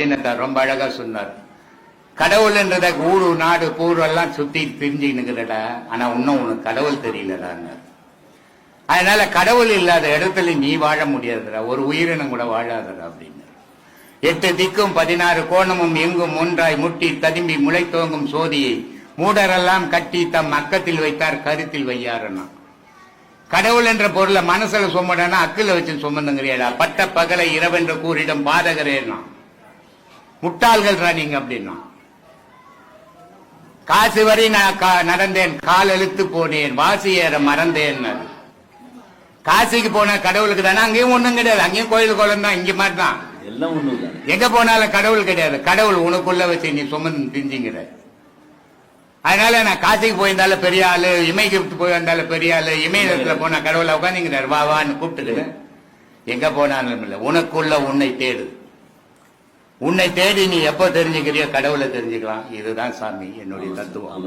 பட்டினத்தார் ரொம்ப அழகா சொன்னார். கடவுள்ன்றத ஊரு நாடு பூர்வெல்லாம் சுத்தி தெரிஞ்சுக்கினுக்கிறடா, ஆனா இன்னும் உனக்கு கடவுள் தெரியலடான்னு. அதனால கடவுள் இல்லாத இடத்துல நீ வாழ முடியாதுடா, ஒரு உயிரினம் கூட வாழாதடா அப்படின்னு. 8 திக்கும் 16 கோணமும் எங்கும் ஒன்றாய் முட்டி ததும்பி முளை தோங்கும் சோதியை மூடரெல்லாம் கட்டி தம் அக்கத்தில் வைத்தார் கருத்தில் வையாருன்னா. கடவுள் என்ற பொருளை மனசுல சுமடனா அக்கில வச்சு சுமந்துங்கிறியடா. பட்ட பகலை இரவென்ற கூறிடம் பாதகரேனா, முட்டாள்கள் நீங்க அப்படின்னா. காசு வரை நான் நடந்தேன், கால் எழுத்து போனேன், வாசி ஏற மறந்தேன். காசிக்கு போன கடவுளுக்கு தானே, அங்கேயும் ஒண்ணும் கிடையாது, அங்கேயும் கோயில் குளம் தான், இங்க மாதிரி தான் எல்லாம் ஒண்ணும். எங்க போனாலும் கடவுள் கிடையாது. கடவுள் உனக்குள்ள வச்சு நீ சுமந்து திஞ்சிங்கிற. அதனால நான் காசிக்கு போயிருந்தாலும் பெரிய ஆளு, இமைக்கு போய் வந்தாலும் பெரிய ஆளு, இமயத்துல போனா கடவுளை உட்காந்துங்கிறார், வா வான்னு கூப்பிட்டுக்கிட்டு எங்க போனாலும் இல்லை. உனக்குள்ள உன்னை தேடு. உன்னை தேடி நீ எப்ப தெரிஞ்சுக்கிறியோ கடவுளை தெரிஞ்சுக்கலாம். இதுதான் சாமி என்னுடைய தத்துவம்.